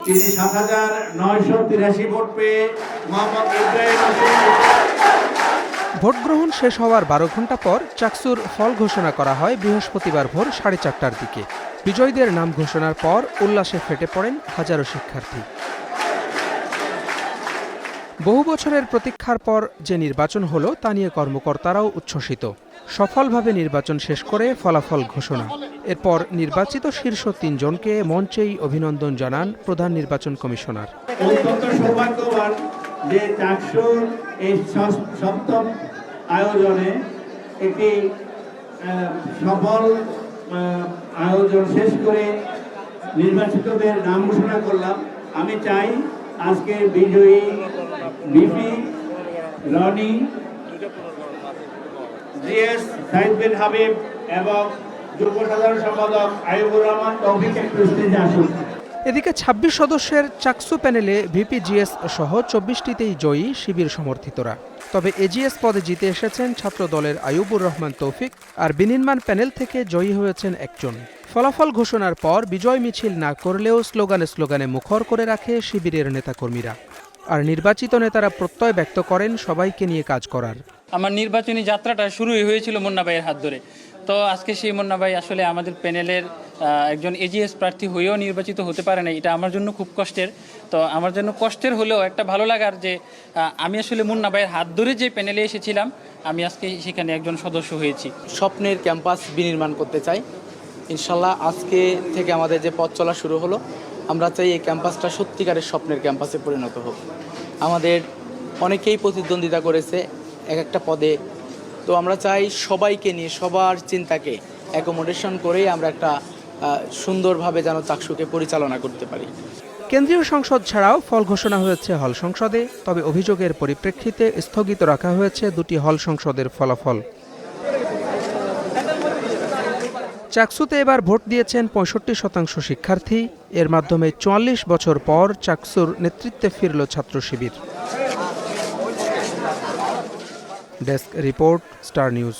তিনি ৭,৯৮৩ ভোট পেয়ে মোহাম্মদ ইব্রাহিম হোসেন। ভোট গ্রহণ শেষ হওয়ার ১২ ঘণ্টা পর চাকসুর ফল ঘোষণা করা হয় বৃহস্পতিবার ভোর 4:30টার দিকে। বিজয়ীদের নাম ঘোষণার পর উল্লাসে ফেটে পড়েন হাজারো শিক্ষার্থী। বহু বছরের প্রতীক্ষার পর যে নির্বাচন হলো তা নিয়ে কর্মকর্তারাও উচ্ছ্বসিত। সফলভাবে নির্বাচন শেষ করে ফলাফল ঘোষণা। এরপর নির্বাচিত শীর্ষ ৩ জনকে মঞ্চেই অভিনন্দন জানান প্রধান নির্বাচন কমিশনার। অত্যন্ত সৌভাগ্যবান যে চাকসুর এই সপ্তম আয়োজনে একটি সফল আয়োজন শেষ করে নির্বাচিতদের নাম ঘোষণা করলাম। আমি চাই আজকে বিজয়ী বিপি রনি, জিএস সাইদ বিন হাবিব এবং যুব সাধারণ সম্পাদক আইয়ুবুর রহমান তৌফিক একটু স্টেজে আসুন। এদিকে ২৬ সদস্যের চাকসু প্যানেলে ভিপিজিএস সহ ২৪টিতেই জয়ী শিবির সমর্থিতরা। তবে এজিএস পদে জিতে এসেছেন ছাত্র দলের আইয়ুবুর রহমান তৌফিক, আর বিনির্মাণ প্যানেল থেকে জয়ী হয়েছেন একজন। ফলাফল ঘোষণার পর বিজয় মিছিল না করলেও স্লোগানে স্লোগানে মুখর করে রাখে শিবিরের নেতাকর্মীরা। আর নির্বাচিত নেতারা প্রত্যয় ব্যক্ত করেন সবাইকে নিয়ে কাজ করার। আমার নির্বাচনী যাত্রাটা শুরুই হয়েছিল মুন্না ভাইয়ের হাত ধরে। তো আজকে সেই মুন্না ভাই আসলে আমাদের প্যানেলের একজন এজিএস প্রার্থী হয়েও নির্বাচিত হতে পারে না, এটা আমার জন্য খুব কষ্টের। তো আমার জন্য কষ্টের হলেও একটা ভালো লাগার যে আমি আসলে মুন্না ভাইয়ের হাত ধরে যে প্যানেলে এসেছিলাম, আমি আজকে সেখানে একজন সদস্য হয়েছি। স্বপ্নের ক্যাম্পাস বিনির্মাণ করতে চাই ইনশাল্লাহ। আজকে থেকে আমাদের যে পথ চলা শুরু হলো, আমরা চাই এই ক্যাম্পাসটা সত্যিকারের স্বপ্নের ক্যাম্পাসে পরিণত হোক। আমাদের অনেকেই প্রতিদ্বন্দ্বিতা করেছে এক একটা পদে, তো আমরা চাই সবাইকে নিয়ে সবার চিন্তাকে অ্যাকোমোডেশন করেই আমরা একটা সুন্দরভাবে যেন চাকসুকে পরিচালনা করতে পারি। কেন্দ্রীয় সংসদ ছাড়াও ফল ঘোষণা হয়েছে হল সংসদে, তবে অভিযোগের পরিপ্রেক্ষিতে স্থগিত রাখা হয়েছে 2টি হল সংসদের ফলাফল। চাকসুতে এবার ভোট দিয়েছেন 65% শিক্ষার্থী। এর মাধ্যমে 44 বছর পর চাকসুর নেতৃত্বে ফিরল ছাত্র শিবির। Desk report, Star news.